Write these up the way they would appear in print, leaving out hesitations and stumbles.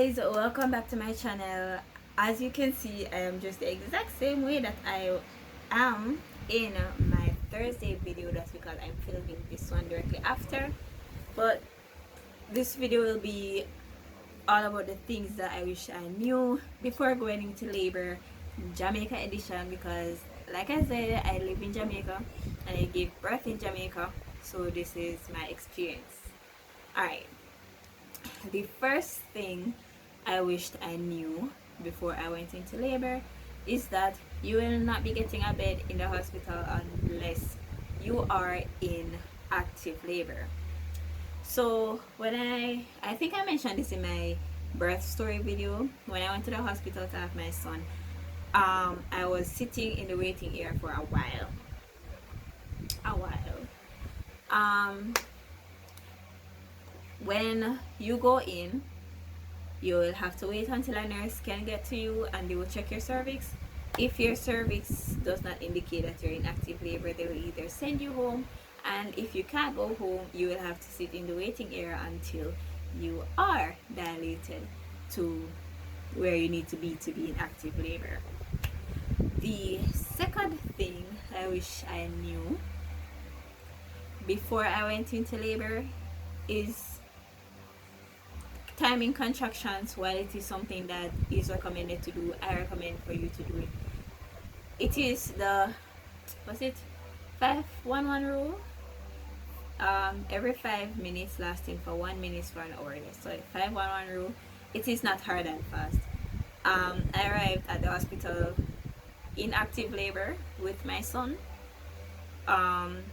guys, welcome back to my channel. As you can see, I am just the exact same way that I am in my Thursday video. That's because I'm filming this one directly after, but this video will be all about the things that I wish I knew before going into labor, Jamaica edition, because like I said, I live in Jamaica and I gave birth in Jamaica, so this is my experience. Alright, the first thing I wished I knew before I went into labor is that you will not be getting a bed in the hospital unless you are in active labor. So when I think I mentioned this in my birth story video, when I went to the hospital to have my son, I was sitting in the waiting area for a while. When you go in, you will have to wait until a nurse can get to you and they will check your cervix. If your cervix does not indicate that you're in active labor, they will either send you home, and if you can't go home, you will have to sit in the waiting area until you are dilated to where you need to be in active labor. The second thing I wish I knew before I went into labor is timing contractions. While it is something that is recommended to do, I recommend for you to do it. It is the 5-1-1 rule. Every 5 minutes lasting for 1 minute for an hour. So 5-1-1 rule. It is not hard and fast. I arrived at the hospital in active labor with my son. And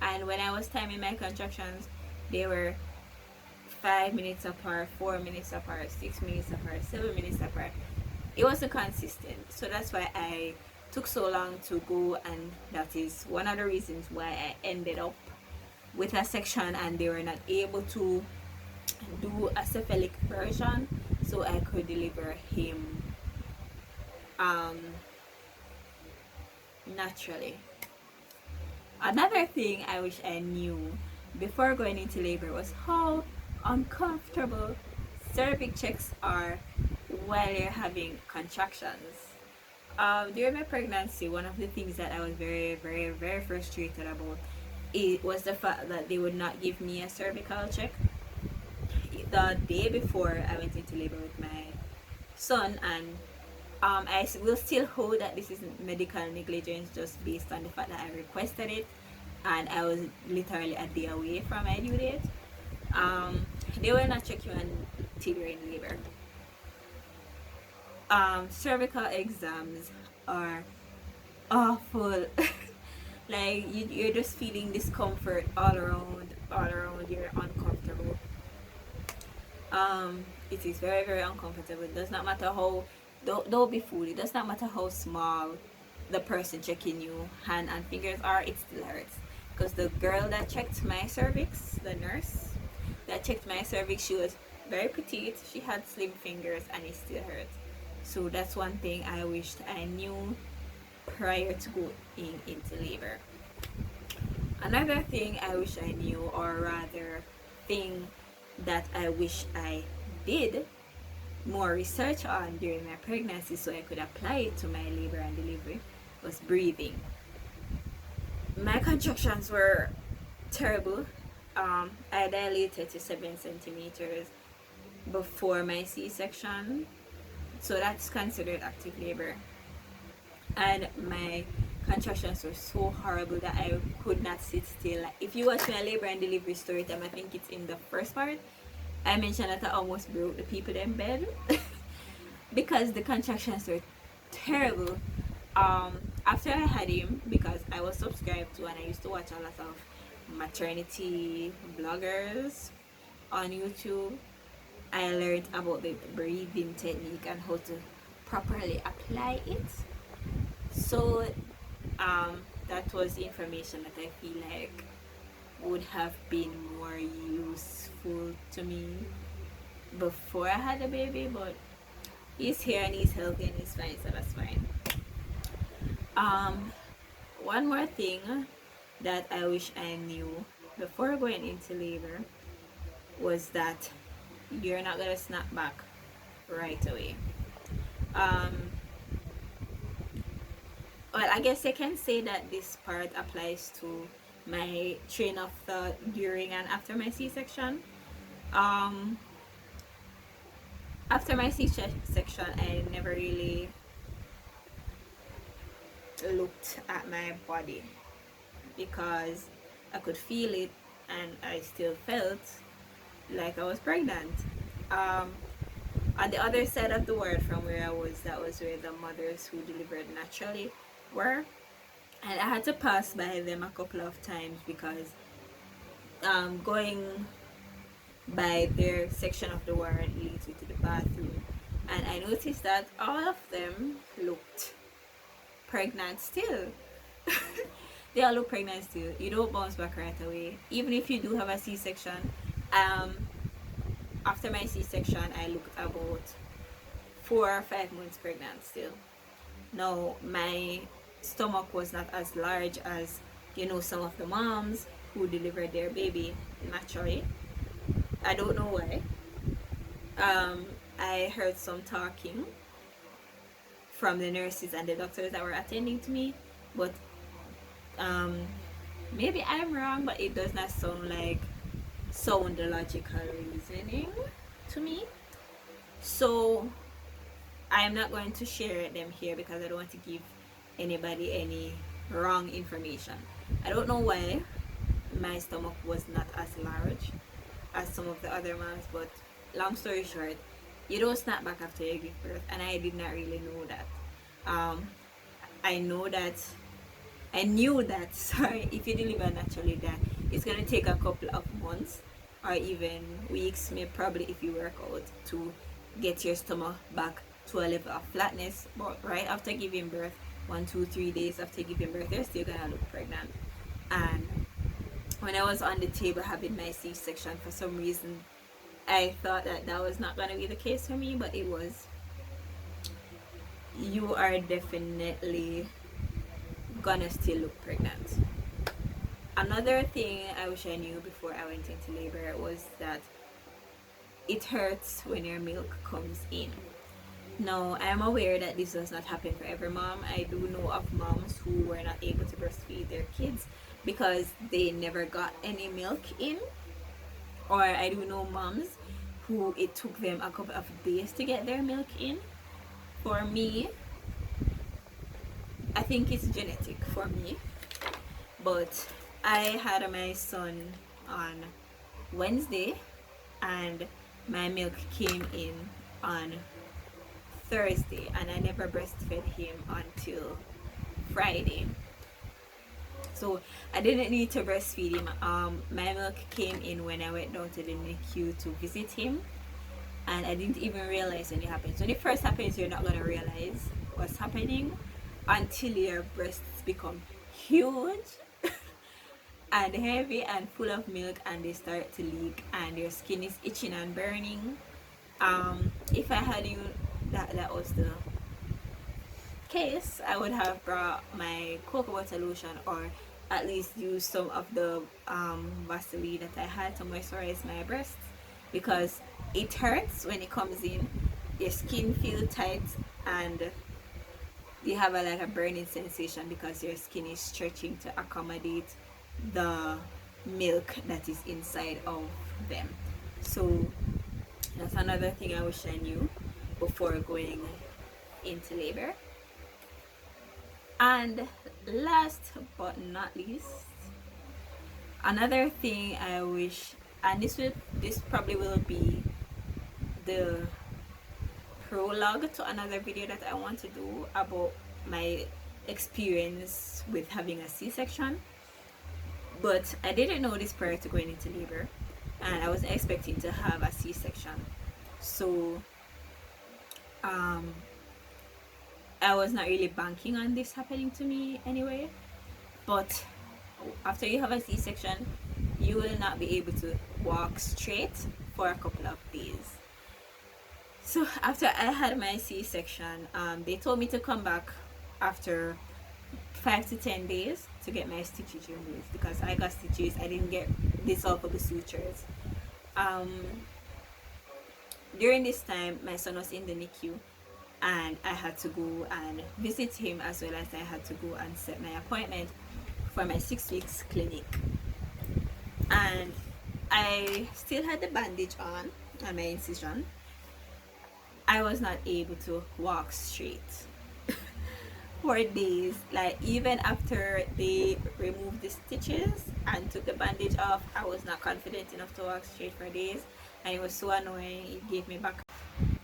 when I was timing my contractions, they were 5 minutes apart, 4 minutes apart, 6 minutes apart, 7 minutes apart. It wasn't consistent, so that's why I took so long to go, and that is one of the reasons why I ended up with a section and they were not able to do a cephalic version, so I could deliver him naturally. Another thing I wish I knew before going into labor was how uncomfortable cervix checks are while you're having contractions. During my pregnancy, one of the things that I was very frustrated about was the fact that they would not give me a cervical check the day before I went into labor with my son, and I will still hold that this is medical negligence just based on the fact that I requested it and I was literally a day away from my due date. They will not check you until you're in labor. Cervical exams are awful. Like you're just feeling discomfort all around. You're uncomfortable. It is very uncomfortable. It does not matter how, don't be fooled. It does not matter how small the person checking you hand and fingers are, it still hurts. Because the girl that checked my cervix, the nurse that checked my cervix, she was very petite, she had slim fingers, and it still hurt. So that's one thing I wished I knew prior to going into labor. Another thing I wish I knew, or rather thing that I wish I did more research on during my pregnancy so I could apply it to my labor and delivery, was breathing. My contractions were terrible. I dilated to 7 centimeters before my C-section, so that's considered active labor, and my contractions were so horrible that I could not sit still. Like, if you watch my labor and delivery story time, I think it's in the first part, I mentioned that I almost broke the people in bed because the contractions were terrible. After I had him, because I was subscribed to and I used to watch a lot of maternity bloggers on YouTube, I learned about the breathing technique and how to properly apply it. So that was the information that I feel like would have been more useful to me before I had a baby, but he's here and he's healthy and he's fine, so that's fine. One more thing that I wish I knew before going into labor was that you're not gonna snap back right away. Um, well, I guess I can say that this part applies to my train of thought during and after my C-section. Um, After my C-section, I never really looked at my body because I could feel it and I still felt like I was pregnant. Um, on the other side of the world from where I was, that was where the mothers who delivered naturally were. And I had to pass by them a couple of times because going by their section of the world leads me to the bathroom. And I noticed that all of them looked pregnant still. They all look pregnant still. You don't bounce back right away. Even if you do have a C-section, um, after my C-section, I looked about 4 or 5 months pregnant still. Now, my stomach was not as large as, some of the moms who delivered their baby naturally. I don't know why. I heard some talking from the nurses and the doctors that were attending to me, but um, maybe I'm wrong, but it does not sound like sound logical reasoning to me. So I am not going to share them here because I don't want to give anybody any wrong information. I don't know why my stomach was not as large as some of the other moms, but long story short, you don't snap back after you give birth, and I did not really know that. Um, I know that I knew that sorry, if you deliver naturally, that it's gonna take a couple of months or even weeks, maybe probably if you work out, to get your stomach back to a level of flatness. But right after giving birth, 1, 2, 3 days after giving birth, you're still gonna look pregnant. And when I was on the table having my C-section, for some reason, I thought that that was not gonna be the case for me, but it was. You are definitely gonna still look pregnant. Another thing I wish I knew before I went into labor was that it hurts when your milk comes in. Now, I am aware that this does not happen for every mom. I do know of moms who were not able to breastfeed their kids because they never got any milk in. Or I do know moms who it took them a couple of days to get their milk in. For me, I think it's genetic for me. But I had my son on Wednesday and my milk came in on Thursday, and I never breastfed him until Friday. So I didn't need to breastfeed him. My milk came in when I went down to the NICU to visit him, and I didn't even realize when it happens. When it first happens, you're not gonna realize what's happening until your breasts become huge and heavy and full of milk, and they start to leak, and your skin is itching and burning. If I had you that was the case, I would have brought my cocoa butter lotion, or at least use some of the Vaseline that I had to moisturize my breasts, because it hurts when it comes in. Your skin feels tight and you have like a burning sensation because your skin is stretching to accommodate the milk that is inside of them. So that's another thing I wish I knew before going into labor. And last but not least, another thing I wish, and this probably will be the prologue to another video that I want to do about my experience with having a C-section. But I didn't know this prior to going into labor, and I wasn't expecting to have a C-section. So I was not really banking on this happening to me anyway. But after you have a C-section, you will not be able to walk straight for a couple of days. So after I had my C-section, they told me to come back after 5 to 10 days to get my stitches removed, because I got stitches. I didn't get dissolvable sutures. during this time my son was in the NICU, and I had to go and visit him, as well as I had to go and set my appointment for my 6 weeks clinic. And I still had the bandage on my incision. I was not able to walk straight for days. Like, even after they removed the stitches and took the bandage off, I was not confident enough to walk straight for days, and it was so annoying. It gave me back.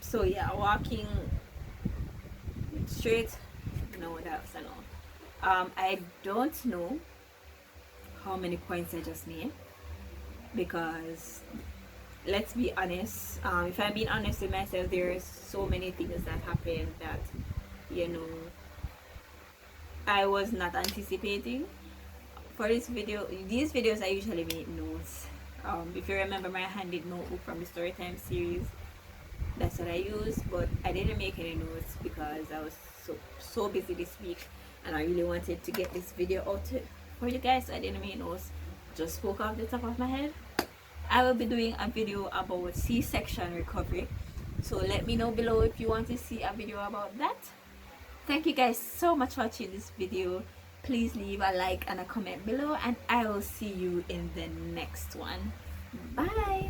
So yeah, walking straight, no, that's a no. I don't know how many points I just made, because let's be honest, if I'm being honest with myself, there's so many things that happened that, you know, I was not anticipating. For this video, these videos I usually make notes. If you remember my handed notebook from the Storytime series, that's what I used, but I didn't make any notes because I was so busy this week, and I really wanted to get this video out for you guys, so I didn't make notes, just spoke off the top of my head. I will be doing a video about C-section recovery, so let me know below if you want to see a video about that. Thank you guys so much for watching this video. Please leave a like and a comment below, and I will see you in the next one. Bye.